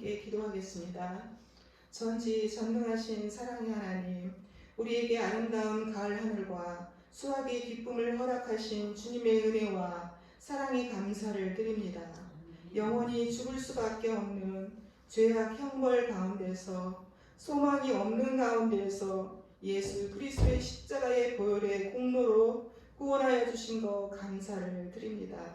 함께 기도하겠습니다. 전지전능하신 사랑의 하나님, 우리에게 아름다운 가을 하늘과 수확의 기쁨을 허락하신 주님의 은혜와 사랑에 감사를 드립니다. 영원히 죽을 수밖에 없는 죄악 형벌 가운데서, 소망이 없는 가운데서 예수 그리스도의 십자가의 보혈의 공로로 구원하여 주신 것 감사를 드립니다.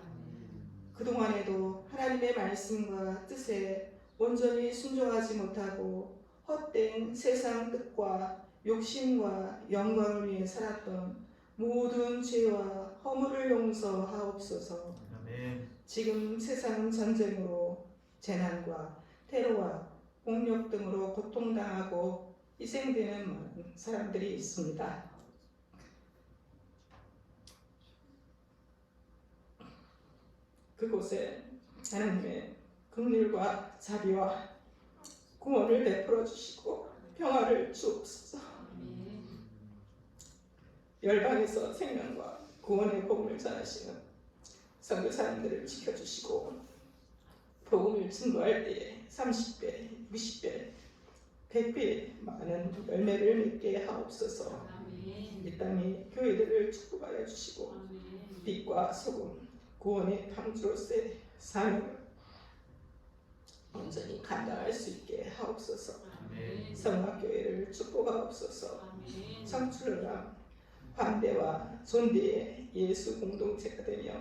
그동안에도 하나님의 말씀과 뜻에 온전히 순종하지 못하고 헛된 세상 뜻과 욕심과 영광을 위해 살았던 모든 죄와 허물을 용서하옵소서. 아멘. 지금 세상은 전쟁으로, 재난과 테러와 폭력 등으로 고통당하고 희생되는 많은 사람들이 있습니다. 그곳에 하나님의 긍휼과 자비와 구원을 베풀어 주시고 평화를 주옵소서. 열방에서 생명과 구원의 복음을 전하시는 선교사님들을 지켜주시고 복음을 증거할 때에 30배, 60배, 100배 많은 열매를 맺게 하옵소서. 이 땅의 교회들을 축복하여 주시고 빛과 소금, 구원의 방주로서의 사명을 온전히 감당할 수 있게 하옵소서. 성막교회를 축복하옵소서. 청출어람, 환대와 존대의 예수 공동체가 되며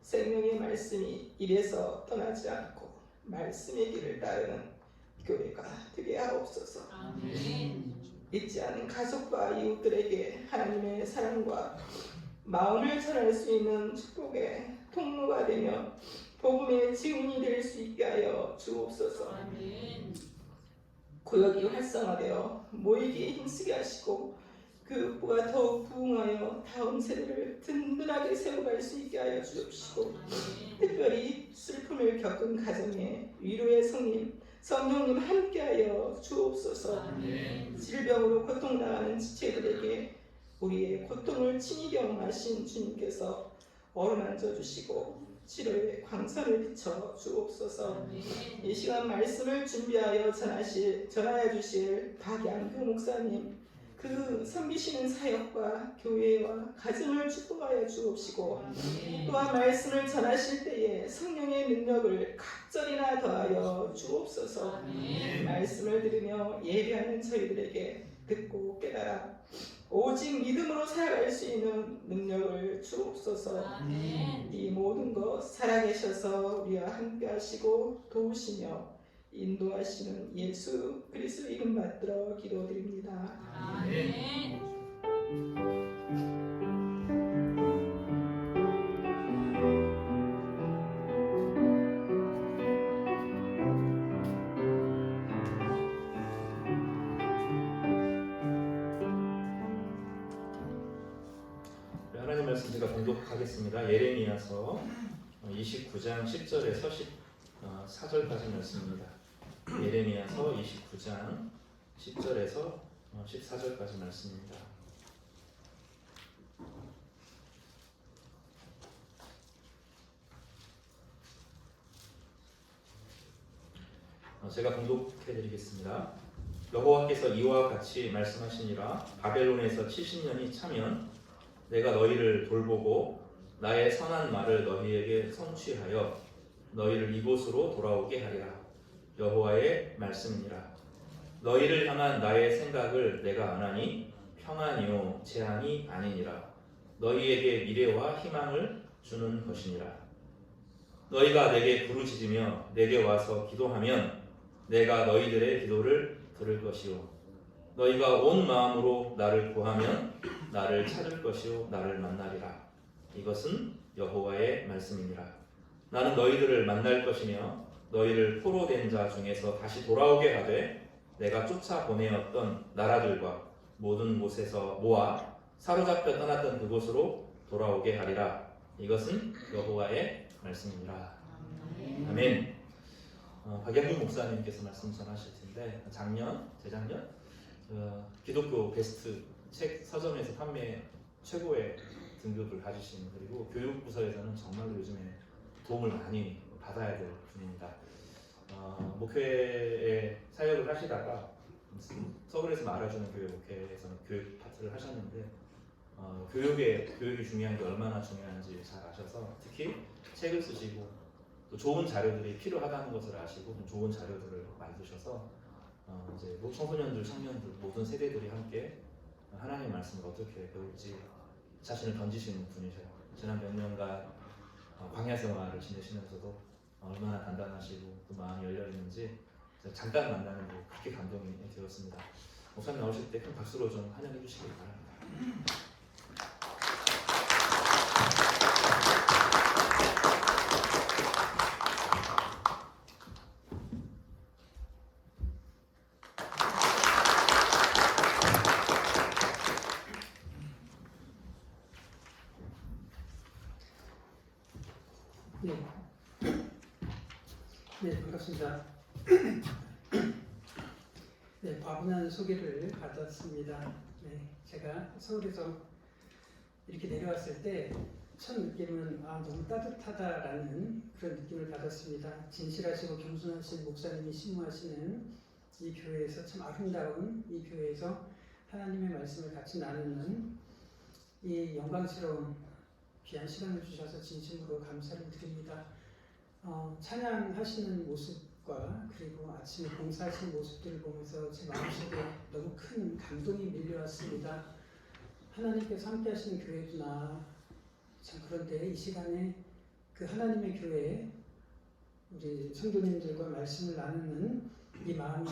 생명의 말씀이 입에서 떠나지 않고 말씀의 길을 따르는 교회가 되게 하옵소서. 잊지 않은 가족과 이웃들에게 하나님의 사랑과 마음을 전할 수 있는 축복의 통로가 되며 복음의 증인이 될 수 있게 하여 주옵소서. 구역이 활성화되어 모이기에 힘쓰게 하시고 교육부가 더욱 부흥하여 다음 세대를 든든하게 세워갈 수 있게 하여 주옵시고 특별히 슬픔을 겪은 가정에 위로의 성령님 함께하여 주옵소서. 질병으로 고통당하는 지체들에게 우리의 고통을 친히 경험하신 주님께서 어루만져 주시고 치료의 광선을 비춰 주옵소서. 이 시간 말씀을 준비하여 전하여 주실 박양규 목사님, 그 섬기시는 사역과 교회와 가정을 축복하여 주옵시고 또한 말씀을 전하실 때에 성령의 능력을 각절이나 더하여 주옵소서. 말씀을 들으며 예배하는 저희들에게 듣고 깨달아 오직 믿음으로 살아갈 수 있는 능력을 주옵소서. 이 모든 것 살아계셔서 우리와 함께 하시고 도우시며 인도하시는 예수 그리스도 이름 받들어 기도드립니다. 아멘. 하나님 말씀 제가 봉독하겠습니다. 예레미야서 29장 10절에서 14절까지 말씀입니다. 예레미야서 29장 10절에서 14절까지 말씀입니다. 제가 봉독해드리겠습니다. 여호와께서 이와 같이 말씀하시니라. 바벨론에서 70년이 차면 내가 너희를 돌보고 나의 선한 말을 너희에게 성취하여 너희를 이곳으로 돌아오게 하리라. 여호와의 말씀이니라. 너희를 향한 나의 생각을 내가 아나니 평안이요 재앙이 아니니라. 너희에게 미래와 희망을 주는 것이니라. 너희가 내게 부르짖으며 내게 와서 기도하면 내가 너희들의 기도를 들을 것이요 너희가 온 마음으로 나를 구하면 나를 찾을 것이요 나를 만나리라. 이것은 여호와의 말씀이니라. 나는 너희들을 만날 것이며 너희를 포로된 자 중에서 다시 돌아오게 하되 내가 쫓아 보내었던 나라들과 모든 곳에서 모아 사로잡혀 떠났던 그곳으로 돌아오게 하리라. 이것은 여호와의 말씀이니라. 아멘. 박양준 목사님께서 말씀 전하실 텐데 재작년 기독교 베스트 책 서점에서 판매 최고의 등급을 가지신, 그리고 교육부서에서는 정말로 요즘에 도움을 많이 받아야 될 분입니다. 목회에 사역을 하시다가 서울에서 알아주는 교회 목회에서는 교육 파트를 하셨는데 교육이 중요한 게 얼마나 중요한지 잘 아셔서 특히 책을 쓰시고 또 좋은 자료들이 필요하다는 것을 아시고 좀 좋은 자료들을 만드셔서 이제 청소년들, 청년들 모든 세대들이 함께 하나님의 말씀을 어떻게 배울지 자신을 던지시는 분이셔요. 지난 몇 년간 광야 생활을 지내시면서도 얼마나 단단하시고 또 마음이 열려 있는지 잠깐 만나는 게 그렇게 감동이 되었습니다. 목사님 나오실 때 큰 박수로 좀 환영해 주시기 바랍니다. 네, 반갑습니다. 네, 과분한 소개를 받았습니다. 네, 제가 서울에서 이렇게 내려왔을 때 첫 느낌은 너무 따뜻하다라는 그런 느낌을 받았습니다. 진실하시고 겸손하신 목사님이 신무하시는 이 교회에서 참 아름다운 이 교회에서 하나님의 말씀을 같이 나누는 이 영광스러운 귀한 시간을 주셔서 진심으로 감사를 드립니다. 찬양하시는 모습과 그리고 아침에 봉사하시는 모습들을 보면서 제 마음속에 너무 큰 감동이 밀려왔습니다. 하나님께서 함께 하시는 교회구나. 참 그런데 이 시간에 그 하나님의 교회에 우리 성도님들과 말씀을 나누는 이 마음이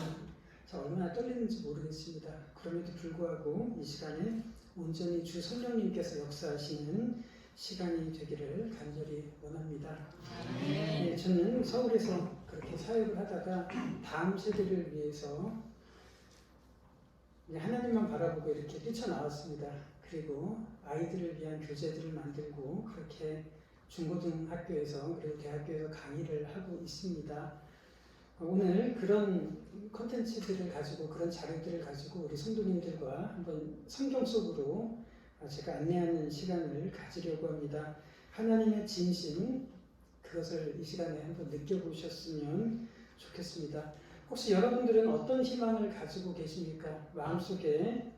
참 얼마나 떨리는지 모르겠습니다. 그럼에도 불구하고 이 시간에 온전히 주 성령님께서 역사하시는 시간이 되기를 간절히 원합니다. 네, 저는 서울에서 그렇게 사역을 하다가 다음 세대를 위해서 하나님만 바라보고 이렇게 뛰쳐나왔습니다. 그리고 아이들을 위한 교재들을 만들고 그렇게 중고등학교에서 그리고 대학교에서 강의를 하고 있습니다. 오늘 그런 콘텐츠들을 가지고 그런 자료들을 가지고 우리 성도님들과 한번 성경 속으로 제가 안내하는 시간을 가지려고 합니다. 하나님의 진심 그것을 이 시간에 한번 느껴보셨으면 좋겠습니다. 혹시 여러분들은 어떤 희망을 가지고 계십니까? 마음속에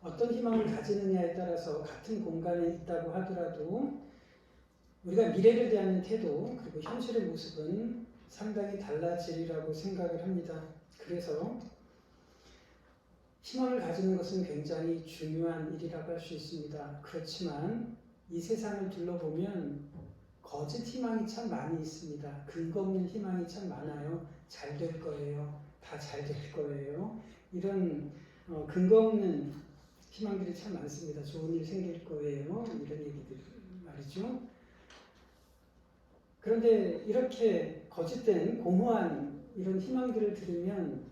어떤 희망을 가지느냐에 따라서 같은 공간에 있다고 하더라도 우리가 미래를 대하는 태도 그리고 현실의 모습은 상당히 달라지리라고 생각을 합니다. 그래서 희망을 가지는 것은 굉장히 중요한 일이라고 할 수 있습니다. 그렇지만 이 세상을 둘러보면 거짓 희망이 참 많이 있습니다. 근거 없는 희망이 참 많아요. 잘 될 거예요. 다 잘 될 거예요. 이런 근거 없는 희망들이 참 많습니다. 좋은 일 생길 거예요. 이런 얘기들 말이죠. 그런데 이렇게 거짓된 공허한 이런 희망들을 들으면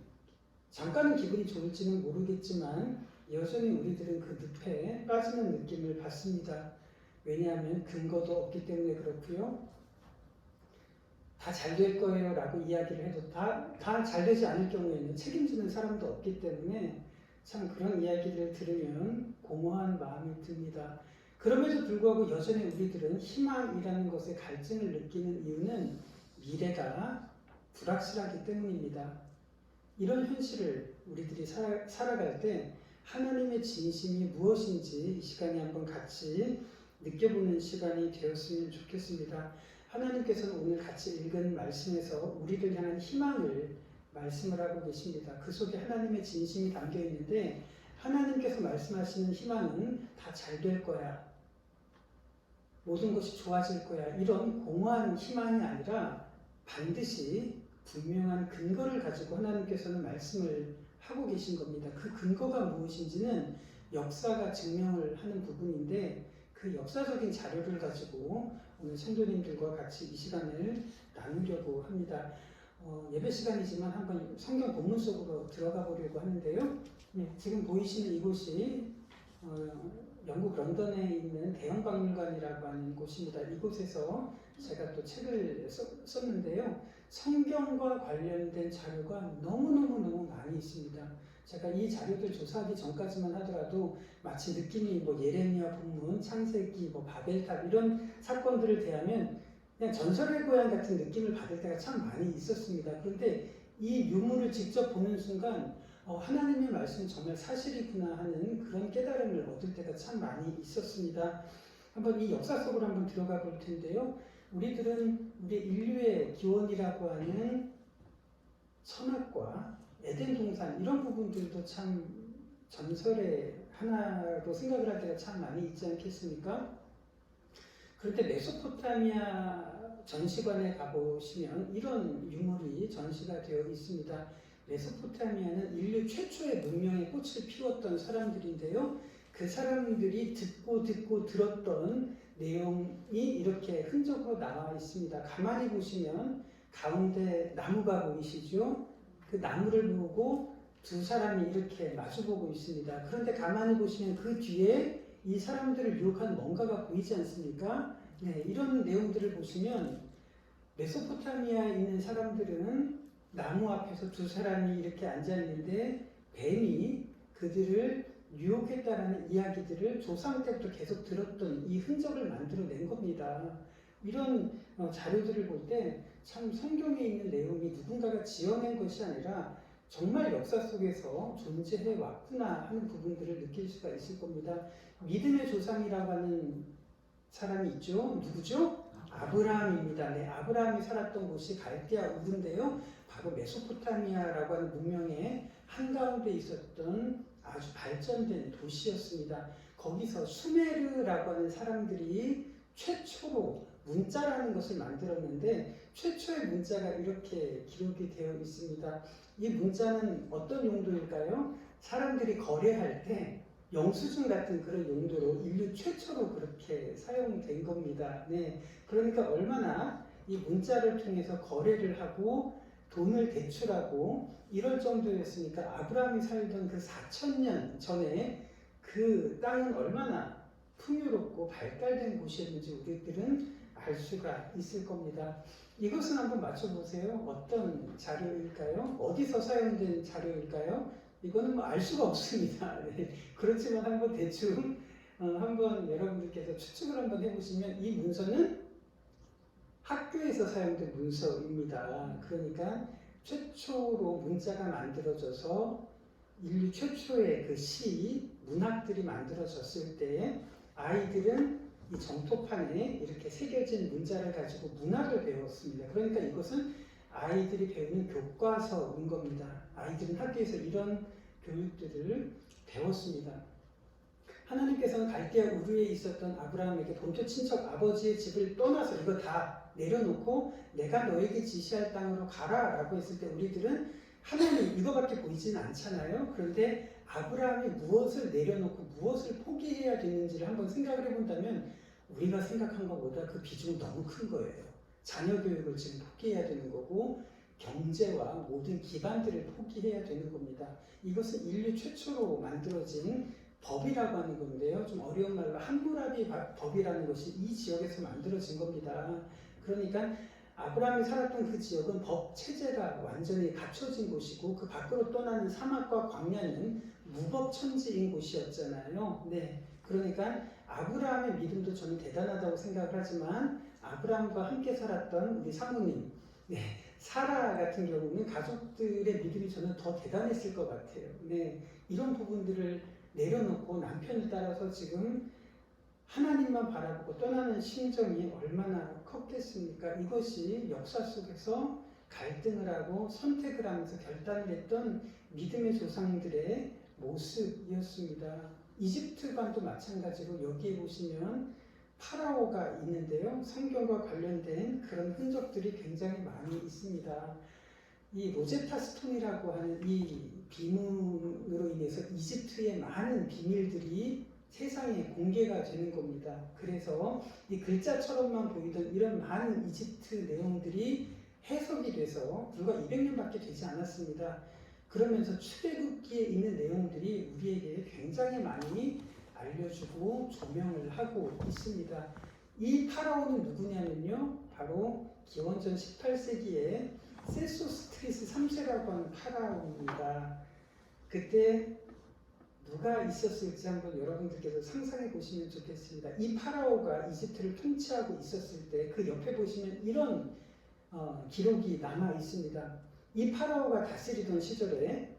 잠깐은 기분이 좋을지는 모르겠지만 여전히 우리들은 그 늪에 빠지는 느낌을 받습니다. 왜냐하면 근거도 없기 때문에 그렇고요. 다 잘 될 거예요 라고 이야기를 해도 다 잘 되지 않을 경우에는 책임지는 사람도 없기 때문에 참 그런 이야기를 들으면 공허한 마음이 듭니다. 그럼에도 불구하고 여전히 우리들은 희망이라는 것에 갈증을 느끼는 이유는 미래가 불확실하기 때문입니다. 이런 현실을 우리들이 살아갈 때 하나님의 진심이 무엇인지 이 시간에 한번 같이 느껴보는 시간이 되었으면 좋겠습니다. 하나님께서는 오늘 같이 읽은 말씀에서 우리를 향한 희망을 말씀을 하고 계십니다. 그 속에 하나님의 진심이 담겨 있는데 하나님께서 말씀하시는 희망은 다 잘 될 거야. 모든 것이 좋아질 거야. 이런 공허한 희망이 아니라 반드시 분명한 근거를 가지고 하나님께서는 말씀을 하고 계신 겁니다. 그 근거가 무엇인지는 역사가 증명을 하는 부분인데 그 역사적인 자료를 가지고 오늘 성도님들과 같이 이 시간을 나누려고 합니다. 예배 시간이지만 한번 성경 본문 속으로 들어가 보려고 하는데요. 지금 보이시는 이곳이 영국 런던에 있는 대형박물관이라고 하는 곳입니다. 이곳에서 제가 또 책을 썼는데요. 성경과 관련된 자료가 너무너무 많이 있습니다. 제가 이 자료들 조사하기 전까지만 하더라도 마치 느낌이 예레미야 본문, 창세기, 바벨탑 이런 사건들을 대하면 그냥 전설의 고향 같은 느낌을 받을 때가 참 많이 있었습니다. 그런데 이 유물을 직접 보는 순간 하나님의 말씀이 정말 사실이구나 하는 그런 깨달음을 얻을 때가 참 많이 있었습니다. 한번 이 역사 속으로 한번 들어가 볼 텐데요. 우리들은 우리 인류의 기원이라고 하는 선악과 에덴 동산 이런 부분들도 참 전설의 하나로 생각을 할 때가 참 많이 있지 않겠습니까? 그런데 메소포타미아 전시관에 가보시면 이런 유물이 전시가 되어 있습니다. 메소포타미아는 인류 최초의 문명의 꽃을 피웠던 사람들인데요. 그 사람들이 듣고 들었던 내용이 이렇게 흔적으로 나와 있습니다. 가만히 보시면 가운데 나무가 보이시죠? 그 나무를 보고 두 사람이 이렇게 마주보고 있습니다. 그런데 가만히 보시면 그 뒤에 이 사람들을 유혹한 뭔가가 보이지 않습니까? 네, 이런 내용들을 보시면 메소포타미아에 있는 사람들은 나무 앞에서 두 사람이 이렇게 앉아 있는데 뱀이 그들을 유혹했다라는 이야기들을 조상 때부터 계속 들었던 이 흔적을 만들어낸 겁니다. 이런 자료들을 볼 때 참 성경에 있는 내용이 누군가가 지어낸 것이 아니라 정말 역사 속에서 존재해 왔구나 하는 부분들을 느낄 수가 있을 겁니다. 믿음의 조상이라고 하는 사람이 있죠. 누구죠? 아브라함입니다. 네, 아브라함이 살았던 곳이 갈대아 우르인데요. 바로 메소포타미아라고 하는 문명의 한가운데 있었던 아주 발전된 도시였습니다. 거기서 수메르라고 하는 사람들이 최초로 문자라는 것을 만들었는데 최초의 문자가 이렇게 기록이 되어 있습니다. 이 문자는 어떤 용도일까요? 사람들이 거래할 때 영수증 같은 그런 용도로 인류 최초로 그렇게 사용된 겁니다. 네, 그러니까 얼마나 이 문자를 통해서 거래를 하고 돈을 대출하고 이럴 정도였으니까 아브라함이 살던 그 4,000년 전에 그 땅은 얼마나 풍요롭고 발달된 곳이었는지 우리들은 알 수가 있을 겁니다. 이것은 한번 맞춰보세요. 어떤 자료일까요? 어디서 사용된 자료일까요? 이거는 뭐 알 수가 없습니다. 네. 그렇지만 한번 대충 한번 여러분들께서 추측을 한번 해보시면 이 문서는 학교에서 사용된 문서입니다. 그러니까 최초로 문자가 만들어져서 인류 최초의 그 시, 문학들이 만들어졌을 때 아이들은 이 정토판에 이렇게 새겨진 문자를 가지고 문학을 배웠습니다. 그러니까 이것은 아이들이 배우는 교과서인 겁니다. 아이들은 학교에서 이런 교육들을 배웠습니다. 하나님께서는 갈대아 우르에 있었던 아브라함에게 본토 친척 아버지의 집을 떠나서 이거 다 내려놓고 내가 너에게 지시할 땅으로 가라 라고 했을 때 우리들은 하나님 이거밖에 보이진 않잖아요. 그런데 아브라함이 무엇을 내려놓고 무엇을 포기해야 되는지를 한번 생각을 해본다면 우리가 생각한 것보다 그 비중은 너무 큰 거예요. 자녀 교육을 지금 포기해야 되는 거고 경제와 모든 기반들을 포기해야 되는 겁니다. 이것은 인류 최초로 만들어진 법이라고 하는 건데요. 좀 어려운 말로 함무라비 법이라는 것이 이 지역에서 만들어진 겁니다. 그러니까 아브라함이 살았던 그 지역은 법 체제가 완전히 갖춰진 곳이고 그 밖으로 떠나는 사막과 광야는 무법천지인 곳이었잖아요. 네, 그러니까 아브라함의 믿음도 저는 대단하다고 생각을 하지만 아브라함과 함께 살았던 우리 사모님, 네, 사라 같은 경우는 가족들의 믿음이 저는 더 대단했을 것 같아요. 네, 이런 부분들을 내려놓고 남편을 따라서 지금 하나님만 바라보고 떠나는 심정이 얼마나 컸겠습니까? 이것이 역사 속에서 갈등을 하고 선택을 하면서 결단을 했던 믿음의 조상들의 모습이었습니다. 이집트관도 마찬가지로 여기에 보시면 파라오가 있는데요. 성경과 관련된 그런 흔적들이 굉장히 많이 있습니다. 이 로제타 스톤이라고 하는 이 비문으로 인해서 이집트의 많은 비밀들이 세상에 공개가 되는 겁니다. 그래서 이 글자처럼만 보이던 이런 많은 이집트 내용들이 해석이 돼서 불과 200년밖에 되지 않았습니다. 그러면서 출애굽기에 있는 내용들이 우리에게 굉장히 많이 알려주고 조명을 하고 있습니다. 이 파라오는 누구냐면요. 바로 기원전 18세기에 세소스트리스 3세라고 하는 파라오입니다. 그때 누가 있었을지 한번 여러분들께서 상상해 보시면 좋겠습니다. 이 파라오가 이집트를 통치하고 있었을 때 그 옆에 보시면 이런 기록이 남아 있습니다. 이 파라오가 다스리던 시절에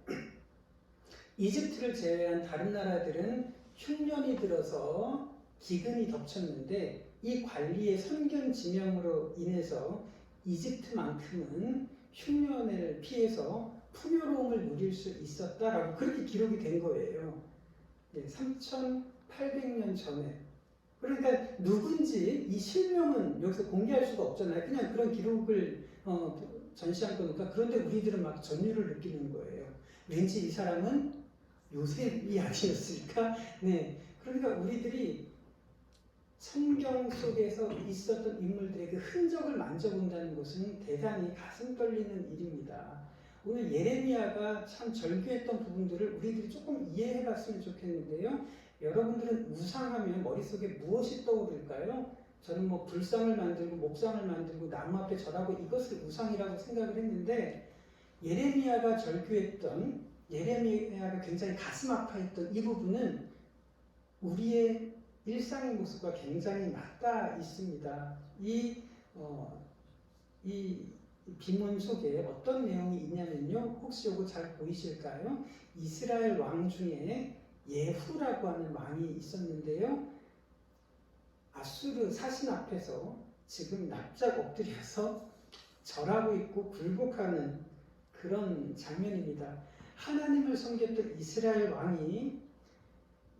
이집트를 제외한 다른 나라들은 흉년이 들어서 기근이 덮쳤는데 이 관리의 선견지명으로 인해서 이집트만큼은 흉년을 피해서 풍요로움을 누릴 수 있었다라고 그렇게 기록이 된 거예요. 3,800년 전에. 그러니까 누군지 이 실명은 여기서 공개할 수가 없잖아요. 그냥 그런 기록을 전시한 거니까. 그런데 우리들은 막 전율을 느끼는 거예요. 왠지 이 사람은 요셉이 아니었을까? 네. 그러니까 우리들이 성경 속에서 있었던 인물들의 그 흔적을 만져본다는 것은 대단히 가슴 떨리는 일입니다. 오늘 예레미야가 참 절규했던 부분들을 우리들이 조금 이해해 봤으면 좋겠는데요. 여러분들은 우상하면 머릿속에 무엇이 떠오를까요? 저는 뭐 불상을 만들고 목상을 만들고 나무 앞에 절하고 이것을 우상이라고 생각을 했는데 예레미야가 절규했던 예레미야가 굉장히 가슴 아파했던 이 부분은 우리의 일상의 모습과 굉장히 맞닿아 있습니다. 이 비문 속에 어떤 내용이 있냐면요. 혹시 이거 잘 보이실까요? 이스라엘 왕 중에 예후라고 하는 왕이 있었는데요. 아수르 사신 앞에서 지금 납작 엎드려서 절하고 있고 굴복하는 그런 장면입니다. 하나님을 섬겼던 이스라엘 왕이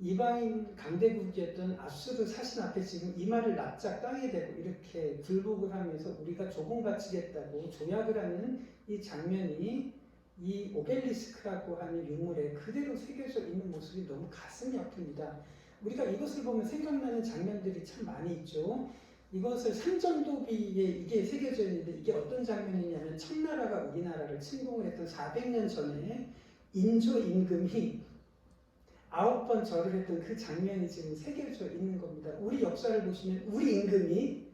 이방인 강대국이었던 아수르 사신 앞에 지금 이마를 납작 땅에 대고 이렇게 굴복을 하면서 우리가 조공 바치겠다고 조약을 하는 이 장면이 이 오벨리스크라고 하는 유물에 그대로 새겨져 있는 모습이 너무 가슴이 아픕니다. 우리가 이것을 보면 생각나는 장면들이 참 많이 있죠. 이것을 삼전도비에 이게 새겨져 있는데 이게 어떤 장면이냐면 청나라가 우리나라를 침공을 했던 400년 전에 인조 임금이 9번 절을 했던 그 장면이 지금 새겨져 있는 겁니다. 우리 역사를 보시면 우리 임금이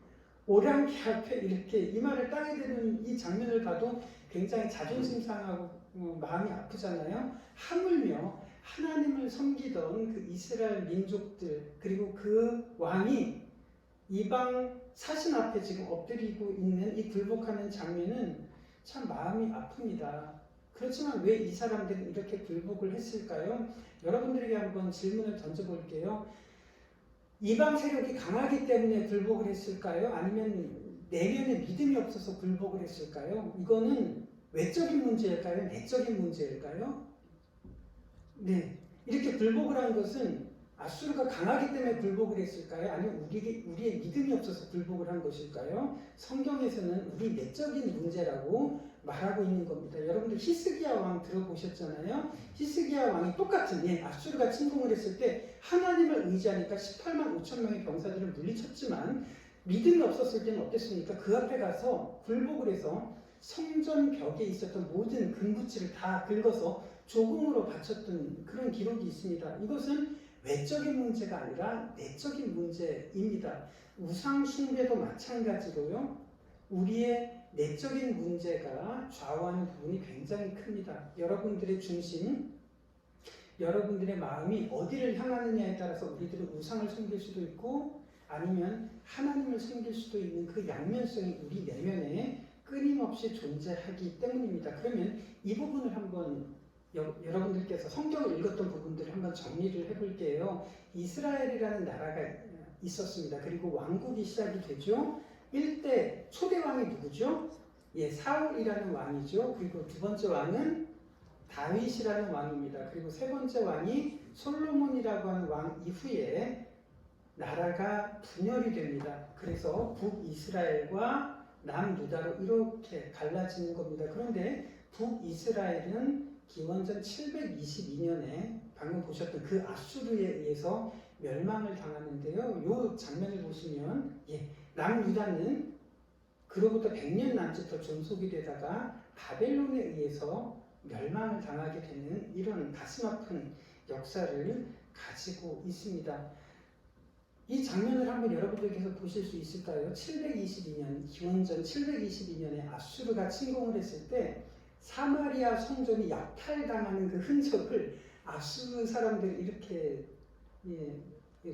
오랑캐 앞에 이렇게 이마를 땅에 대는 이 장면을 봐도 굉장히 자존심 상하고 마음이 아프잖아요. 하물며 하나님을 섬기던 그 이스라엘 민족들 그리고 그 왕이 이방 사신 앞에 지금 엎드리고 있는 이 굴복하는 장면은 참 마음이 아픕니다. 그렇지만 왜 이 사람들은 이렇게 굴복을 했을까요? 여러분들에게 한번 질문을 던져볼게요. 이방 세력이 강하기 때문에 굴복을 했을까요? 아니면 내면에 믿음이 없어서 굴복을 했을까요? 이거는 외적인 문제일까요? 내적인 문제일까요? 네, 이렇게 굴복을 한 것은 아수르가 강하기 때문에 굴복을 했을까요? 아니면 우리의 믿음이 없어서 굴복을 한 것일까요? 성경에서는 우리 내적인 문제라고 말하고 있는 겁니다. 여러분들 히스기야 왕 들어보셨잖아요. 히스기야 왕이 똑같은 아수르가 침공을 했을 때 하나님을 의지하니까 18만 5천 명의 병사들을 물리쳤지만 믿음이 없었을 때는 어땠습니까? 그 앞에 가서 굴복을 해서 성전 벽에 있었던 모든 금부치를 다 긁어서 조공으로 바쳤던 그런 기록이 있습니다. 이것은 외적인 문제가 아니라 내적인 문제입니다. 우상 숭배도 마찬가지로요. 우리의 내적인 문제가 좌우하는 부분이 굉장히 큽니다. 여러분들의 중심, 여러분들의 마음이 어디를 향하느냐에 따라서 우리들은 우상을 섬길 수도 있고 아니면 하나님을 섬길 수도 있는 그 양면성이 우리 내면에 끊임없이 존재하기 때문입니다. 그러면 이 부분을 한번 여러분들께서 성경을 읽었던 부분들을 한번 정리를 해볼게요. 이스라엘이라는 나라가 있었습니다. 그리고 왕국이 시작이 되죠. 1대 초대 왕이 누구죠? 사울이라는 왕이죠. 그리고 두 번째 왕은 다윗이라는 왕입니다. 그리고 세 번째 왕이 솔로몬이라고 하는 왕 이후에 나라가 분열이 됩니다. 그래서 북이스라엘과 남유다로 이렇게 갈라지는 겁니다. 그런데 북이스라엘은 기원전 722년에 방금 보셨던 그 아수르에 의해서 멸망을 당하는데요. 이 장면을 보시면 남유다는 그로부터 100년 남짓 더 존속이 되다가 바벨론에 의해서 멸망을 당하게 되는 이런 가슴 아픈 역사를 가지고 있습니다. 이 장면을 한번 여러분들께서 보실 수 있을까요? 722년, 기원전 722년에 아수르가 침공을 했을 때 사마리아 성전이 약탈당하는 그 흔적을 아수 사람들 이렇게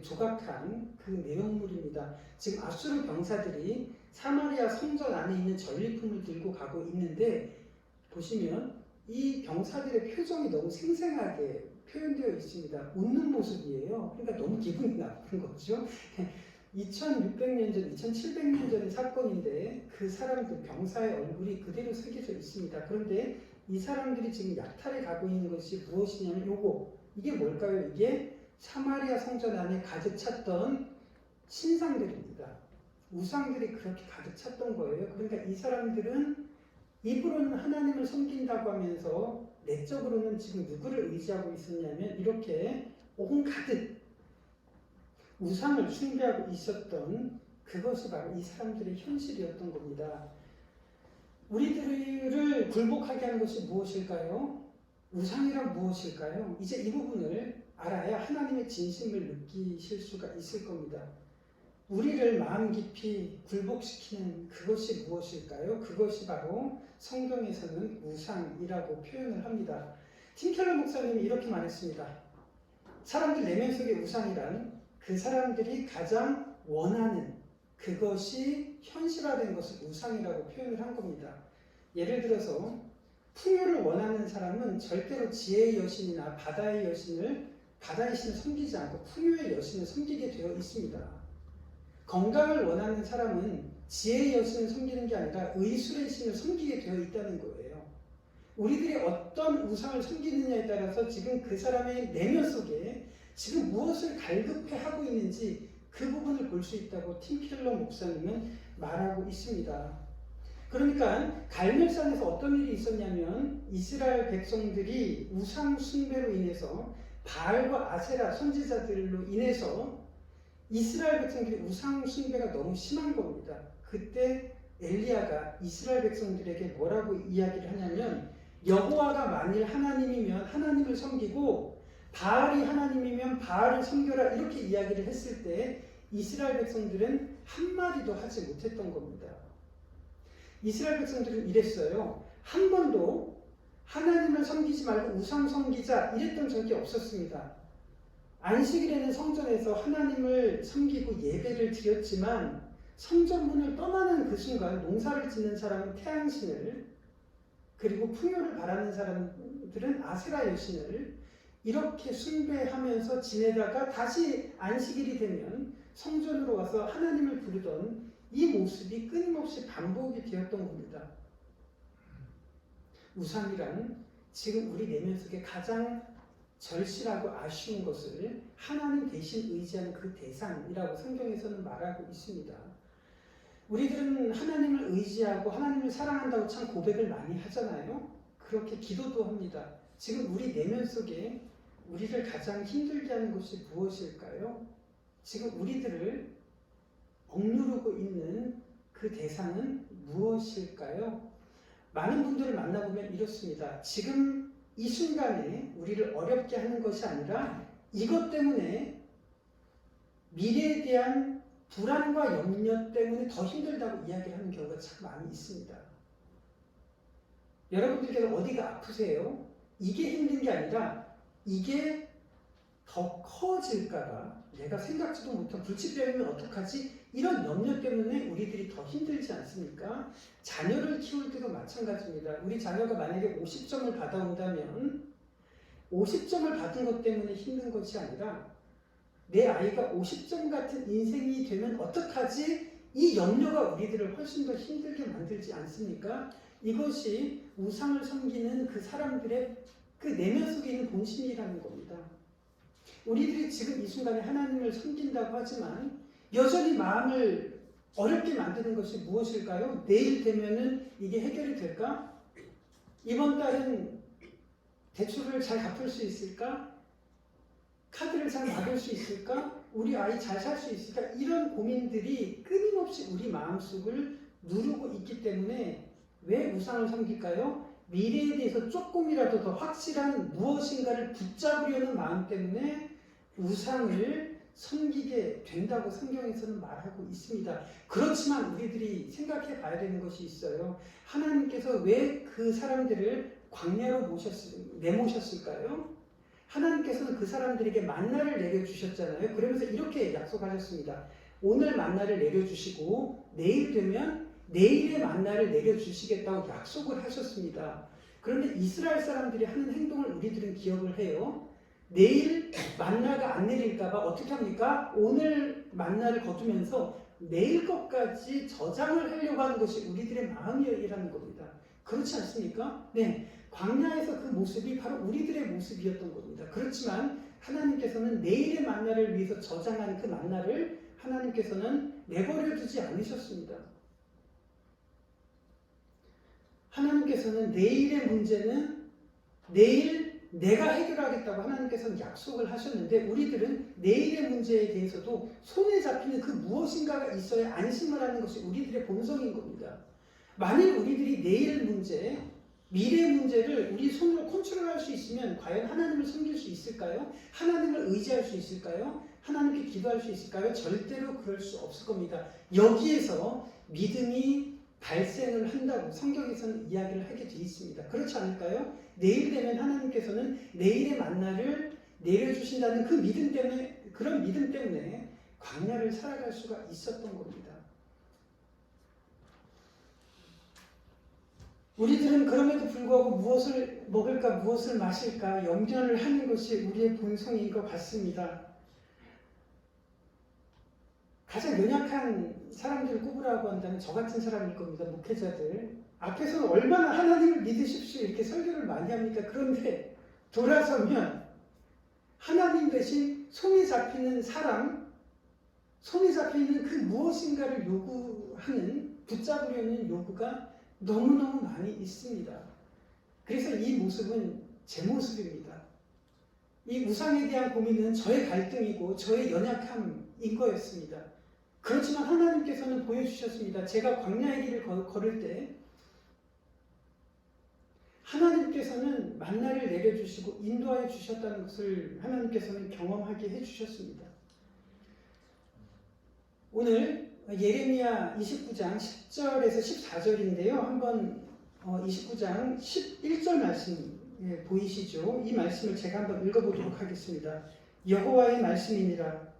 조각한 그 내용물입니다. 지금 아수르 병사들이 사마리아 성전 안에 있는 전리품을 들고 가고 있는데 보시면 이 병사들의 표정이 너무 생생하게 표현되어 있습니다. 웃는 모습이에요. 그러니까 너무 기분이 나쁜 거죠. 2600년 전, 2700년 전의 사건인데 그 사람들 병사의 얼굴이 그대로 새겨져 있습니다. 그런데 이 사람들이 지금 약탈에 가고 있는 것이 무엇이냐면 이게 뭘까요? 이게 사마리아 성전 안에 가득 찼던 신상들입니다. 우상들이 그렇게 가득 찼던 거예요. 그러니까 이 사람들은 입으로는 하나님을 섬긴다고 하면서 내적으로는 지금 누구를 의지하고 있었냐면 이렇게 온가득 우상을 숭배하고 있었던 그것이 바로 이 사람들의 현실이었던 겁니다. 우리들을 굴복하게 하는 것이 무엇일까요? 우상이란 무엇일까요? 이제 이 부분을 알아야 하나님의 진심을 느끼실 수가 있을 겁니다. 우리를 마음 깊이 굴복시키는 그것이 무엇일까요? 그것이 바로 성경에서는 우상이라고 표현을 합니다. 팀켈러 목사님이 이렇게 말했습니다. 사람들 내면 속의 우상이란 그 사람들이 가장 원하는 그것이 현실화된 것을 우상이라고 표현을 한 겁니다. 예를 들어서 풍요를 원하는 사람은 절대로 지혜의 여신이나 바다의 신을 섬기지 않고 풍요의 여신을 섬기게 되어 있습니다. 건강을 원하는 사람은 지혜의 여신을 섬기는 게 아니라 의술의 신을 섬기게 되어 있다는 거예요. 우리들이 어떤 우상을 섬기느냐에 따라서 지금 그 사람의 내면 속에 지금 무엇을 갈급해하고 있는지 그 부분을 볼 수 있다고 팀켈러 목사님은 말하고 있습니다. 그러니까 갈멜산에서 어떤 일이 있었냐면 이스라엘 백성들이 우상 숭배로 인해서 바알과 아세라 선지자들로 인해서 이스라엘 백성들이 우상 숭배가 너무 심한 겁니다. 그때 엘리야가 이스라엘 백성들에게 뭐라고 이야기를 하냐면 여호와가 만일 하나님이면 하나님을 섬기고 바알이 하나님이면 바알을 섬겨라 이렇게 이야기를 했을 때 이스라엘 백성들은 한마디도 하지 못했던 겁니다. 이스라엘 백성들은 이랬어요. 한 번도 하나님을 섬기지 말고 우상 섬기자 이랬던 적이 없었습니다. 안식일에는 성전에서 하나님을 섬기고 예배를 드렸지만 성전문을 떠나는 그 순간 농사를 짓는 사람은 태양신을 그리고 풍요를 바라는 사람들은 아세라 여신을 이렇게 숭배하면서 지내다가 다시 안식일이 되면 성전으로 와서 하나님을 부르던 이 모습이 끊임없이 반복이 되었던 겁니다. 우상이란 지금 우리 내면 속에 가장 절실하고 아쉬운 것을 하나님 대신 의지하는 그 대상이라고 성경에서는 말하고 있습니다. 우리들은 하나님을 의지하고 하나님을 사랑한다고 참 고백을 많이 하잖아요. 그렇게 기도도 합니다. 지금 우리 내면 속에 우리를 가장 힘들게 하는 것이 무엇일까요? 지금 우리들을 억누르고 있는 그 대상은 무엇일까요? 많은 분들을 만나보면 이렇습니다. 지금 이 순간에 우리를 어렵게 하는 것이 아니라 이것 때문에 미래에 대한 불안과 염려 때문에 더 힘들다고 이야기를 하는 경우가 참 많이 있습니다. 여러분들께서 어디가 아프세요? 이게 힘든 게 아니라 이게 더 커질까봐 내가 생각지도 못한 불치병이면 어떡하지? 이런 염려 때문에 우리들이 더 힘들지 않습니까? 자녀를 키울 때도 마찬가지입니다. 우리 자녀가 만약에 50점을 받아온다면 50점을 받은 것 때문에 힘든 것이 아니라 내 아이가 50점 같은 인생이 되면 어떡하지? 이 염려가 우리들을 훨씬 더 힘들게 만들지 않습니까? 이것이 우상을 섬기는 그 사람들의 그 내면 속에 있는 본심이라는 겁니다. 우리들이 지금 이 순간에 하나님을 섬긴다고 하지만 여전히 마음을 어렵게 만드는 것이 무엇일까요? 내일 되면은 이게 해결이 될까? 이번 달은 대출을 잘 갚을 수 있을까? 카드를 잘 받을 수 있을까? 우리 아이 잘 살 수 있을까? 이런 고민들이 끊임없이 우리 마음속을 누르고 있기 때문에 왜 우상을 섬길까요? 미래에 대해서 조금이라도 더 확실한 무엇인가를 붙잡으려는 마음 때문에 우상을 섬기게 된다고 성경에서는 말하고 있습니다. 그렇지만 우리들이 생각해 봐야 되는 것이 있어요. 하나님께서 왜 그 사람들을 광야로 내모셨을까요? 하나님께서는 그 사람들에게 만나를 내려주셨잖아요. 그러면서 이렇게 약속하셨습니다. 오늘 만나를 내려주시고 내일 되면 내일의 만나를 내려주시겠다고 약속을 하셨습니다. 그런데 이스라엘 사람들이 하는 행동을 우리들은 기억을 해요. 내일 만나가 안 내릴까봐 어떻게 합니까? 오늘 만나를 거두면서 내일 것까지 저장을 하려고 하는 것이 우리들의 마음이라는 겁니다. 그렇지 않습니까? 네, 광야에서 그 모습이 바로 우리들의 모습이었던 겁니다. 그렇지만 하나님께서는 내일의 만나를 위해서 저장한 그 만나를 하나님께서는 내버려 두지 않으셨습니다. 하나님께서는 내일의 문제는 내일 내가 해결하겠다고 하나님께서는 약속을 하셨는데 우리들은 내일의 문제에 대해서도 손에 잡히는 그 무엇인가가 있어야 안심을 하는 것이 우리들의 본성인 겁니다. 만일 우리들이 내일 문제, 미래의 문제를 우리 손으로 컨트롤할 수 있으면 과연 하나님을 섬길 수 있을까요? 하나님을 의지할 수 있을까요? 하나님께 기도할 수 있을까요? 절대로 그럴 수 없을 겁니다. 여기에서 믿음이 발생을 한다고 성경에서는 이야기를 하게 되어 있습니다. 그렇지 않을까요? 내일 되면 하나님께서는 내일의 만나를 내려주신다는 그 믿음 때문에, 그런 믿음 때문에 광야를 살아갈 수가 있었던 겁니다. 우리들은 그럼에도 불구하고 무엇을 먹을까 무엇을 마실까 염려를 하는 것이 우리의 본성인 것 같습니다. 가장 연약한 사람들을 꼽으라고 한다면 저 같은 사람일 겁니다. 목회자들. 앞에서는 얼마나 하나님을 믿으십시오 이렇게 설교를 많이 합니까? 그런데 돌아서면 하나님 대신 손에 잡히는 사람, 손에 잡히는 그 무엇인가를 요구하는, 붙잡으려는 요구가 너무너무 많이 있습니다. 그래서 이 모습은 제 모습입니다. 이 우상에 대한 고민은 저의 갈등이고 저의 연약함인 거였습니다. 그렇지만 하나님께서는 보여주셨습니다. 제가 광야의 길을 걸을 때 하나님께서는 만나를 내려주시고 인도하여 주셨다는 것을 하나님께서는 경험하게 해주셨습니다. 오늘 예레미야 29장 10절에서 14절인데요. 한번 29장 11절 말씀 보이시죠? 이 말씀을 제가 한번 읽어보도록 하겠습니다. 여호와의 말씀이니라.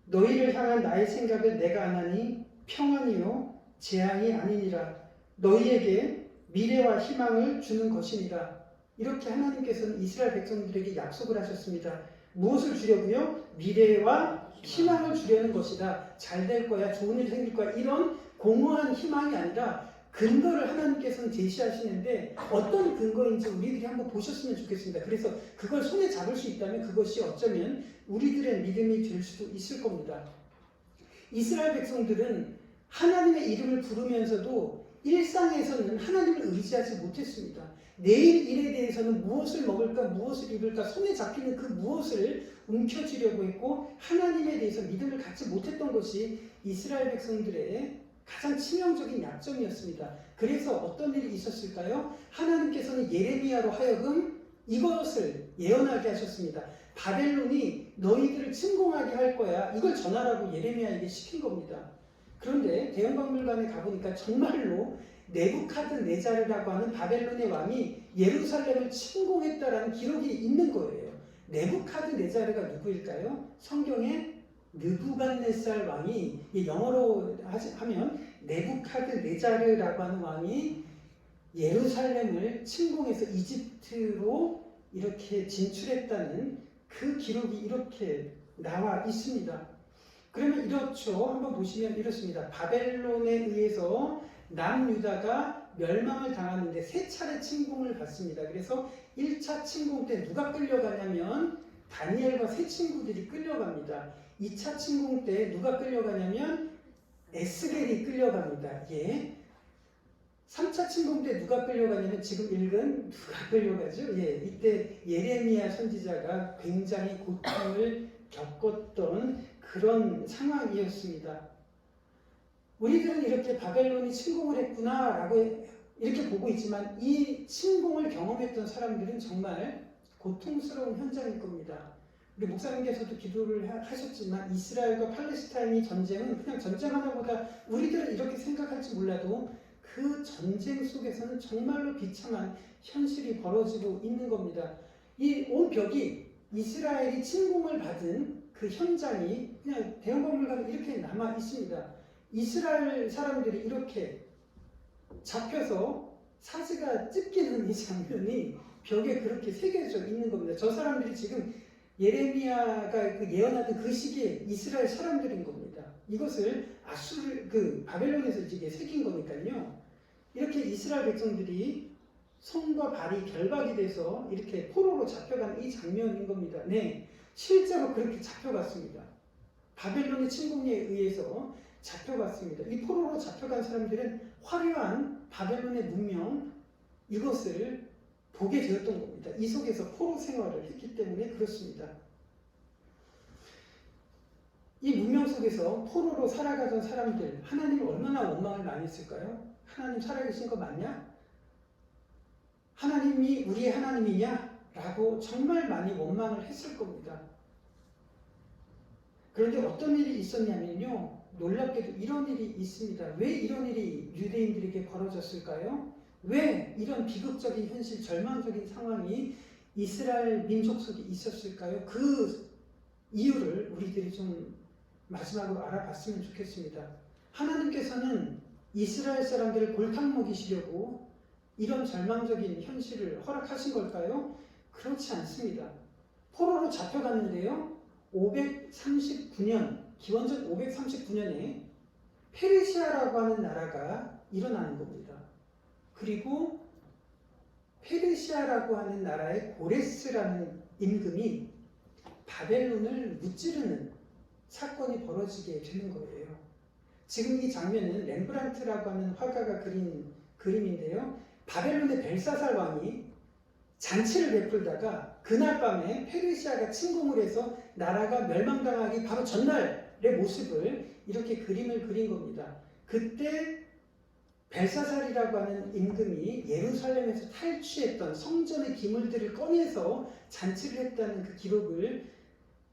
너희를 향한 나의 생각을 내가 아나니 평안이요 재앙이 아니니라. 너희에게 미래와 희망을 주는 것이니라. 이렇게 하나님께서는 이스라엘 백성들에게 약속을 하셨습니다. 무엇을 주려고요? 미래와 희망을 주려는 것이다. 잘 될 거야, 좋은 일 생길 거야, 이런 공허한 희망이 아니라 근거를 하나님께서는 제시하시는데 어떤 근거인지 우리들이 한번 보셨으면 좋겠습니다. 그래서 그걸 손에 잡을 수 있다면 그것이 어쩌면 우리들의 믿음이 될 수도 있을 겁니다. 이스라엘 백성들은 하나님의 이름을 부르면서도 일상에서는 하나님을 의지하지 못했습니다. 내일 일에 대해서는 무엇을 먹을까, 무엇을 입을까, 손에 잡히는 그 무엇을 움켜쥐려고 했고 하나님에 대해서 믿음을 갖지 못했던 것이 이스라엘 백성들의 가장 치명적인 약점이었습니다. 그래서 어떤 일이 있었을까요? 하나님께서는 예레미야로 하여금 이것을 예언하게 하셨습니다. 바벨론이 너희들을 침공하게 할 거야. 이걸 전하라고 예레미야에게 시킨 겁니다. 그런데 대형박물관에 가보니까 정말로 네부카드네자르라고 하는 바벨론의 왕이 예루살렘을 침공했다라는 기록이 있는 거예요. 네부카드네자르가 누구일까요? 성경에 느부갓네살 왕이, 영어로 하면 네부카드네자르라고 하는 왕이 예루살렘을 침공해서 이집트로 이렇게 진출했다는 그 기록이 이렇게 나와 있습니다. 그러면 이렇죠. 한번 보시면 이렇습니다. 바벨론에 의해서 남유다가 멸망을 당하는데 세 차례 침공을 받습니다. 그래서 1차 침공 때 누가 끌려가냐면 다니엘과 세 친구들이 끌려갑니다. 2차 침공 때 누가 끌려가냐면 에스겔이 끌려갑니다. 예. 3차 침공 때 누가 끌려가냐면 지금 읽은 누가 끌려가죠? 예. 이때 예레미야 선지자가 굉장히 고통을 겪었던 그런 상황이었습니다. 우리들은 이렇게 바벨론이 침공을 했구나라고 이렇게 보고 있지만 이 침공을 경험했던 사람들은 정말 고통스러운 현장일 겁니다. 우리 목사님께서도 기도를 하셨지만 이스라엘과 팔레스타인의 전쟁은 그냥 전쟁 하나보다 우리들은 이렇게 생각할지 몰라도 그 전쟁 속에서는 정말로 비참한 현실이 벌어지고 있는 겁니다. 이 온 벽이 이스라엘이 침공을 받은 그 현장이 그냥 대형박물관에 이렇게 남아 있습니다. 이스라엘 사람들이 이렇게 잡혀서 사지가 찢기는 이 장면이 벽에 그렇게 새겨져 있는 겁니다. 저 사람들이 지금 예레미야가 그 예언하던 그 시기에 이스라엘 사람들인 겁니다. 이것을 바벨론에서 이게 새긴 거니까요. 이렇게 이스라엘 백성들이 손과 발이 결박이 돼서 이렇게 포로로 잡혀간 이 장면인 겁니다. 네, 실제로 그렇게 잡혀갔습니다. 바벨론의 침공에 의해서 잡혀갔습니다. 이 포로로 잡혀간 사람들은 화려한 바벨론의 문명 이것을 보게 되었던 겁니다. 이 속에서 포로 생활을 했기 때문에 그렇습니다. 이 문명 속에서 포로로 살아가던 사람들, 하나님을 얼마나 원망을 많이 했을까요? 하나님 살아계신 거 맞냐? 하나님이 우리의 하나님이냐? 라고 정말 많이 원망을 했을 겁니다. 그런데 어떤 일이 있었냐면요. 놀랍게도 이런 일이 있습니다. 왜 이런 일이 유대인들에게 벌어졌을까요? 왜 이런 비극적인 현실, 절망적인 상황이 이스라엘 민족 속에 있었을까요? 그 이유를 우리들이 좀 마지막으로 알아봤으면 좋겠습니다. 하나님께서는 이스라엘 사람들을 골탕 먹이시려고 이런 절망적인 현실을 허락하신 걸까요? 그렇지 않습니다. 포로로 잡혀갔는데요. 539년, 기원전 539년에 페르시아라고 하는 나라가 일어나는 겁니다. 그리고 페르시아라고 하는 나라의 고레스라는 임금이 바벨론을 무찌르는 사건이 벌어지게 되는 거예요. 지금 이 장면은 렘브란트라고 하는 화가가 그린 그림인데요. 바벨론의 벨사살 왕이 잔치를 베풀다가 그날 밤에 페르시아가 침공을 해서 나라가 멸망당하기 바로 전날의 모습을 이렇게 그림을 그린 겁니다. 그때 벨사살이라고 하는 임금이 예루살렘에서 탈취했던 성전의 기물들을 꺼내서 잔치를 했다는 그 기록을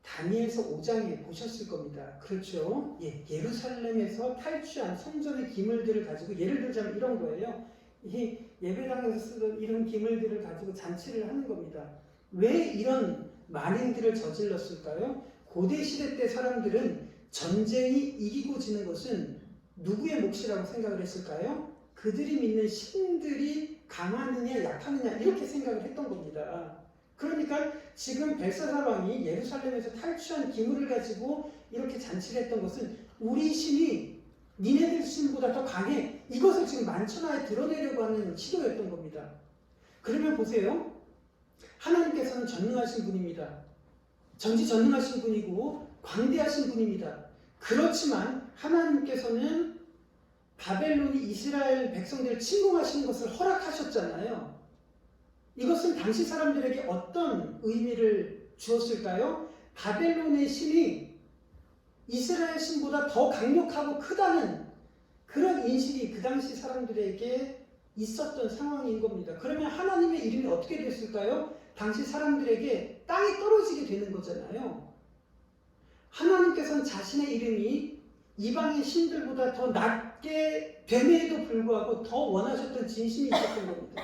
다니엘서 5장에 보셨을 겁니다. 그렇죠? 예루살렘에서 탈취한 성전의 기물들을 가지고 예를 들자면 이런 거예요. 이 예배당에서 쓰던 이런 기물들을 가지고 잔치를 하는 겁니다. 왜 이런 만행들을 저질렀을까요? 고대 시대 때 사람들은 전쟁이 이기고 지는 것은 누구의 몫이라고 생각을 했을까요? 그들이 믿는 신들이 강하느냐 약하느냐 이렇게 생각을 했던 겁니다. 그러니까 지금 벨사살 왕이 예루살렘에서 탈취한 기물을 가지고 이렇게 잔치를 했던 것은 우리 신이 니네들 신보다 더 강해. 이것을 지금 만천하에 드러내려고 하는 시도였던 겁니다. 그러면 보세요. 하나님께서는 전능하신 분입니다. 전지전능하신 분이고 광대하신 분입니다. 그렇지만 하나님께서는 바벨론이 이스라엘 백성들을 침공하시는 것을 허락하셨잖아요. 이것은 당시 사람들에게 어떤 의미를 주었을까요? 바벨론의 신이 이스라엘 신보다 더 강력하고 크다는 그런 인식이 그 당시 사람들에게 있었던 상황인 겁니다. 그러면 하나님의 이름이 어떻게 됐을까요? 당시 사람들에게 땅이 떨어지게 되는 거잖아요. 하나님께서는 자신의 이름이 이방의 신들보다 더 낮게 됨에도 불구하고 더 원하셨던 진심이 있었던 겁니다.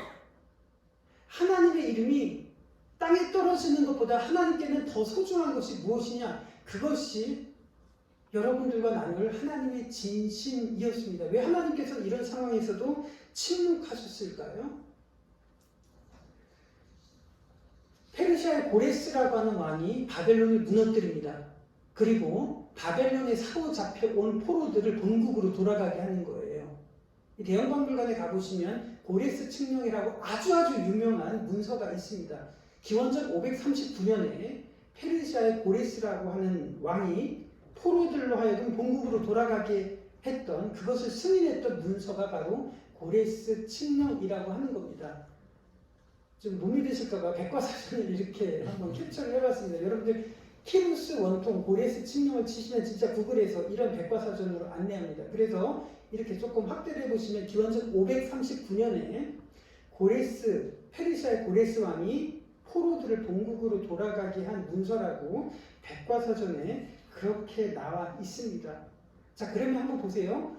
하나님의 이름이 땅에 떨어지는 것보다 하나님께는 더 소중한 것이 무엇이냐? 그것이 여러분들과 나눌 하나님의 진심이었습니다. 왜 하나님께서 이런 상황에서도 침묵하셨을까요? 페르시아의 고레스라고 하는 왕이 바벨론을 무너뜨립니다. 그리고 바벨론에 사로잡혀 온 포로들을 본국으로 돌아가게 하는 거예요. 대형박물관에 가보시면 고레스 칙령이라고 아주 유명한 문서가 있습니다. 기원전 539년에 페르시아의 고레스라고 하는 왕이 포로들로 하여금 본국으로 돌아가게 했던 그것을 승인했던 문서가 바로 고레스 칙령이라고 하는 겁니다. 좀 못 믿으실까봐 백과사전을 이렇게 한번 캡처를 해봤습니다. 여러분들 키루스 원통 고레스 칙령을 치시면 진짜 구글에서 이런 백과사전으로 안내합니다. 그래서 이렇게 조금 확대를 해보시면 기원전 539년에 페르시아의 고레스 왕이 포로들을 본국으로 돌아가게 한 문서라고 백과사전에 그렇게 나와 있습니다. 자, 그러면 한번 보세요.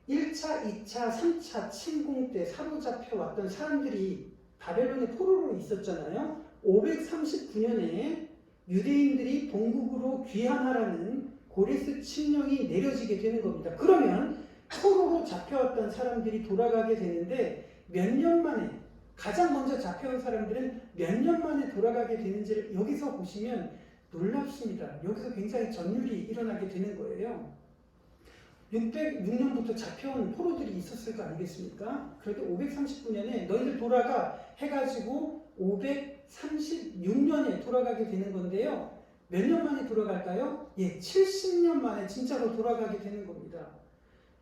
1차, 2차, 3차 침공 때 사로잡혀 왔던 사람들이 바벨론의 포로로 있었잖아요. 539년에 유대인들이 본국으로 귀환하라는 고레스 칙령이 내려지게 되는 겁니다. 그러면 포로로 잡혀왔던 사람들이 돌아가게 되는데 몇 년 만에, 가장 먼저 잡혀온 사람들은 몇 년 만에 돌아가게 되는지를 여기서 보시면 놀랍습니다. 여기서 굉장히 전율이 일어나게 되는 거예요. 606년부터 잡혀온 포로들이 있었을 거 아니겠습니까? 그래도 539년에 너희들 돌아가 해가지고 536년에 돌아가게 되는 건데요. 몇 년 만에 돌아갈까요? 예, 70년 만에 진짜로 돌아가게 되는 겁니다.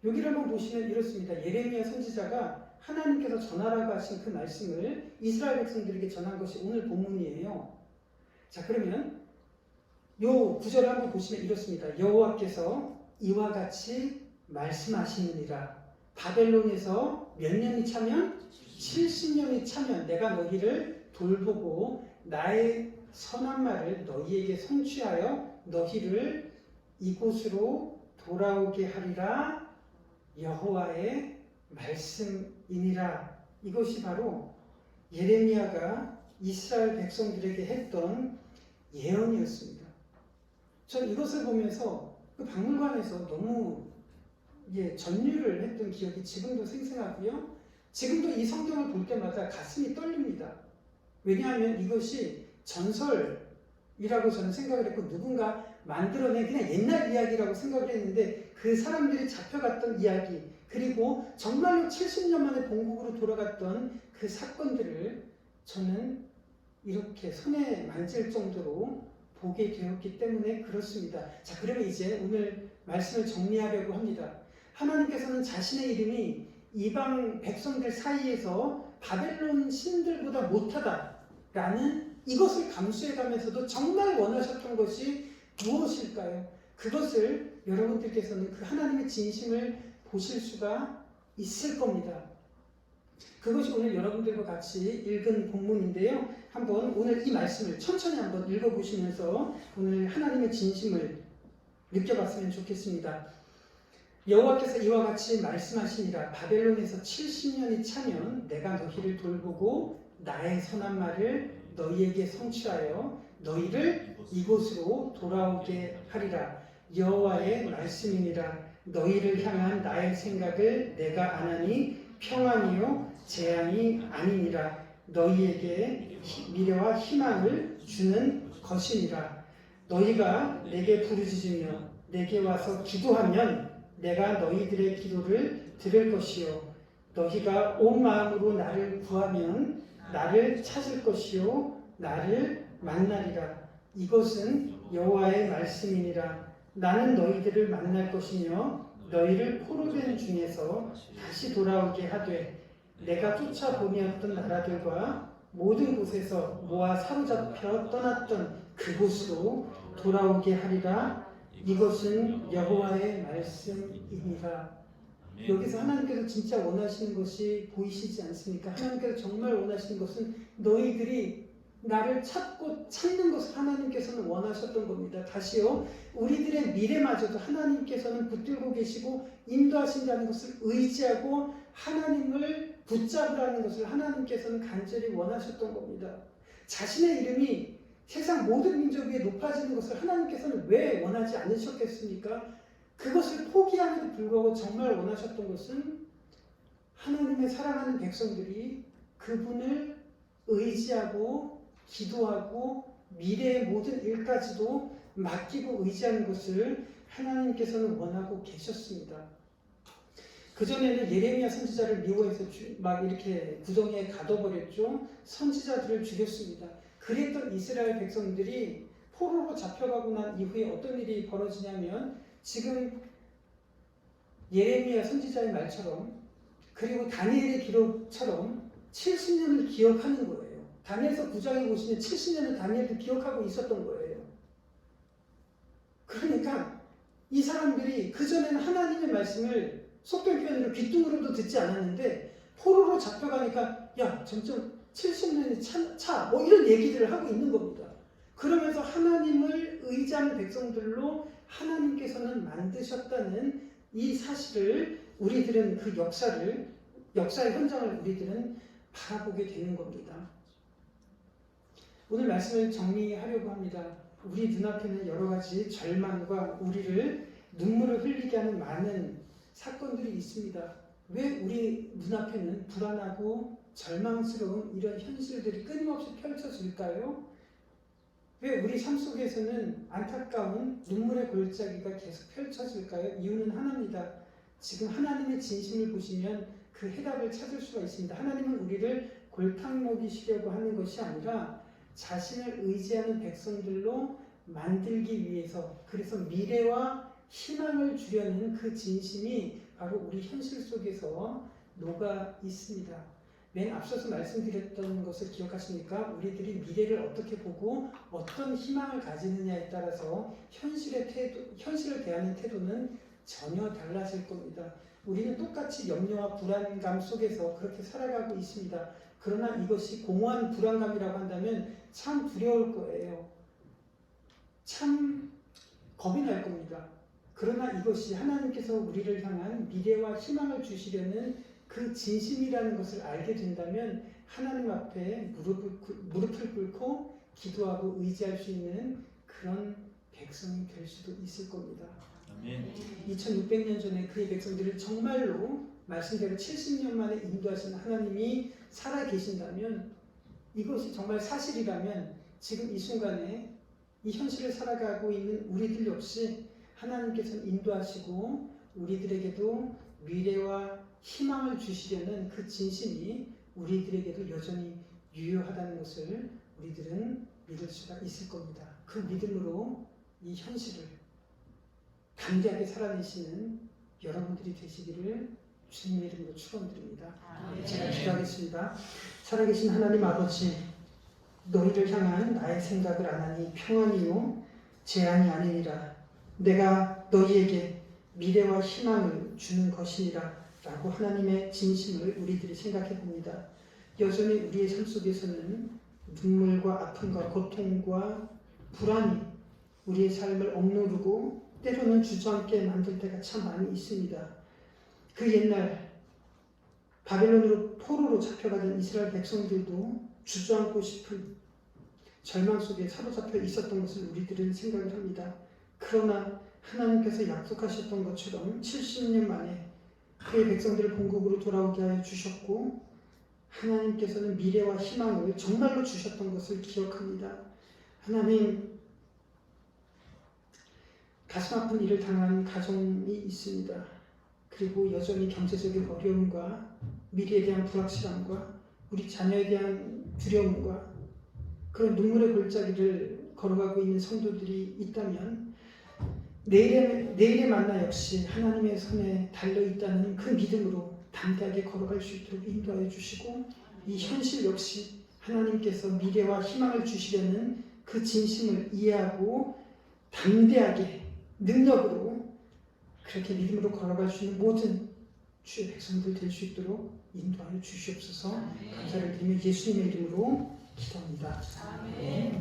여기를 한번 보시면 이렇습니다. 예레미야 선지자가 하나님께서 전하라고 하신 그 말씀을 이스라엘 백성들에게 전한 것이 오늘 본문이에요. 자, 그러면 요 구절을 한번 보시면 이렇습니다. 여호와께서 이와 같이 말씀하시느니라. 바벨론에서 몇 년이 차면? 70년이 차면 내가 너희를 돌보고 나의 선한 말을 너희에게 성취하여 너희를 이곳으로 돌아오게 하리라. 여호와의 말씀이니라. 이것이 바로 예레미야가 이스라엘 백성들에게 했던 예언이었습니다. 전 이것을 보면서 그 박물관에서 너무 전율을 했던 기억이 지금도 생생하고요. 지금도 이 성경을 볼 때마다 가슴이 떨립니다. 왜냐하면 이것이 전설이라고 저는 생각을 했고 누군가 만들어낸 그냥 옛날 이야기라고 생각을 했는데 그 사람들이 잡혀갔던 이야기 그리고 정말로 70년 만에 본국으로 돌아갔던 그 사건들을 저는 이렇게 손에 만질 정도로 보게 되었기 때문에 그렇습니다. 자, 그러면 이제 오늘 말씀을 정리하려고 합니다. 하나님께서는 자신의 이름이 이방 백성들 사이에서 바벨론 신들보다 못하다라는 이것을 감수해가면서도 정말 원하셨던 것이 무엇일까요? 그것을 여러분들께서는 그 하나님의 진심을 보실 수가 있을 겁니다. 그것이 오늘 여러분들과 같이 읽은 본문인데요. 한번 오늘 이 말씀을 천천히 한번 읽어보시면서 오늘 하나님의 진심을 느껴봤으면 좋겠습니다. 여호와께서 이와 같이 말씀하시니라. 바벨론에서 70년이 차면 내가 너희를 돌보고 나의 선한 말을 너희에게 성취하여 너희를 이곳으로 돌아오게 하리라. 여호와의 말씀이니라. 너희를 향한 나의 생각을 내가 아나니 평안이요 재앙이 아니니라. 너희에게 미래와 희망을 주는 것이니라. 너희가 내게 부르짖으며 내게 와서 기도하면 내가 너희들의 기도를 들을 것이요 너희가 온 마음으로 나를 구하면 나를 찾을 것이요 나를 만나리라. 이것은 여호와의 말씀이니라. 나는 너희들을 만날 것이며 너희를 포로된 중에서 다시 돌아오게 하되 내가 쫓아보내었던 나라들과 모든 곳에서 모아 사로잡혀 떠났던 그곳으로 돌아오게 하리라. 이것은 여호와의 말씀이니라. 여기서 하나님께서 진짜 원하시는 것이 보이시지 않습니까? 하나님께서 정말 원하시는 것은 너희들이 나를 찾고 찾는 것을 하나님께서는 원하셨던 겁니다. 다시요, 우리들의 미래마저도 하나님께서는 붙들고 계시고 인도하신다는 것을 의지하고 하나님을 붙잡으라는 것을 하나님께서는 간절히 원하셨던 겁니다. 자신의 이름이 세상 모든 민족 위에 높아지는 것을 하나님께서는 왜 원하지 않으셨겠습니까? 그것을 포기함에도 불구하고 정말 원하셨던 것은 하나님의 사랑하는 백성들이 그분을 의지하고 기도하고 미래의 모든 일까지도 맡기고 의지하는 것을 하나님께서는 원하고 계셨습니다. 그전에는 예레미야 선지자를 미워해서 막 이렇게 구덩이에 가둬버렸죠. 선지자들을 죽였습니다. 그랬던 이스라엘 백성들이 포로로 잡혀가고 난 이후에 어떤 일이 벌어지냐면 지금 예레미야 선지자의 말처럼 그리고 다니엘의 기록처럼 70년을 기억하는 거예요. 다니엘서 9장에 보시면 70년을 다니엘도 기억하고 있었던 거예요. 그러니까 이 사람들이 그전에는 하나님의 말씀을 속된 표현으로 귀뚱으로도 듣지 않았는데 포로로 잡혀가니까 야 점점 70년이 차 뭐 이런 얘기들을 하고 있는 겁니다. 그러면서 하나님을 의지하는 백성들로 하나님께서는 만드셨다는 이 사실을 우리들은 그 역사의 현장을 우리들은 바라보게 되는 겁니다. 오늘 말씀을 정리하려고 합니다. 우리 눈앞에는 여러 가지 절망과 우리를 눈물을 흘리게 하는 많은 사건들이 있습니다. 왜 우리 눈앞에는 불안하고 절망스러운 이런 현실들이 끊임없이 펼쳐질까요? 왜 우리 삶 속에서는 안타까운 눈물의 골짜기가 계속 펼쳐질까요? 이유는 하나입니다. 지금 하나님의 진심을 보시면 그 해답을 찾을 수가 있습니다. 하나님은 우리를 골탕 먹이시려고 하는 것이 아니라 자신을 의지하는 백성들로 만들기 위해서, 그래서 미래와 희망을 주려는 그 진심이 바로 우리 현실 속에서 녹아 있습니다. 맨 앞서서 말씀드렸던 것을 기억하십니까? 우리들이 미래를 어떻게 보고 어떤 희망을 가지느냐에 따라서 현실을 대하는 태도는 전혀 달라질 겁니다. 우리는 똑같이 염려와 불안감 속에서 그렇게 살아가고 있습니다. 그러나 이것이 공허한 불안감이라고 한다면 참 두려울 거예요. 참 겁이 날 겁니다. 그러나 이것이 하나님께서 우리를 향한 미래와 희망을 주시려는 그 진심이라는 것을 알게 된다면 하나님 앞에 무릎을 꿇고 기도하고 의지할 수 있는 그런 백성이 될 수도 있을 겁니다. 아멘. 2600년 전에 그의 백성들을 정말로 말씀대로 70년 만에 인도하신 하나님이 살아계신다면, 이것이 정말 사실이라면 지금 이 순간에 이 현실을 살아가고 있는 우리들 역시 하나님께서 인도하시고 우리들에게도 미래와 희망을 주시려는 그 진심이 우리들에게도 여전히 유효하다는 것을 우리들은 믿을 수가 있을 겁니다. 그 믿음으로 이 현실을 담대하게 살아내시는 여러분들이 되시기를 주님의 이름으로 축원드립니다. 제가 기도하겠습니다. 살아계신 하나님 아버지, 너희를 향한 나의 생각을 안하니 평안이요 재앙이 아니니라. 내가 너희에게 미래와 희망을 주는 것이니라 라고 하나님의 진심을 우리들이 생각해 봅니다. 여전히 우리의 삶 속에서는 눈물과 아픔과 고통과 불안이 우리의 삶을 억누르고 때로는 주저앉게 만들 때가 참 많이 있습니다. 그 옛날 바벨론으로 포로로 잡혀가던 이스라엘 백성들도 주저앉고 싶은 절망 속에 사로잡혀 있었던 것을 우리들은 생각을 합니다. 그러나 하나님께서 약속하셨던 것처럼 70년 만에 그의 백성들을 본국으로 돌아오게 하여 주셨고, 하나님께서는 미래와 희망을 정말로 주셨던 것을 기억합니다. 하나님, 가슴 아픈 일을 당한 가정이 있습니다. 그리고 여전히 경제적인 어려움과 미래에 대한 불확실함과 우리 자녀에 대한 두려움과 그런 눈물의 골짜기를 걸어가고 있는 성도들이 있다면 내일의 만나 역시 하나님의 손에 달려있다는 그 믿음으로 담대하게 걸어갈 수 있도록 인도하여 주시고, 이 현실 역시 하나님께서 미래와 희망을 주시려는 그 진심을 이해하고 담대하게 능력으로 그렇게 믿음으로 걸어갈 수 있는 모든 주의 백성들 될 수 있도록 인도하여 주시옵소서. 감사를 드리며 예수님의 이름으로 기도합니다. 아멘.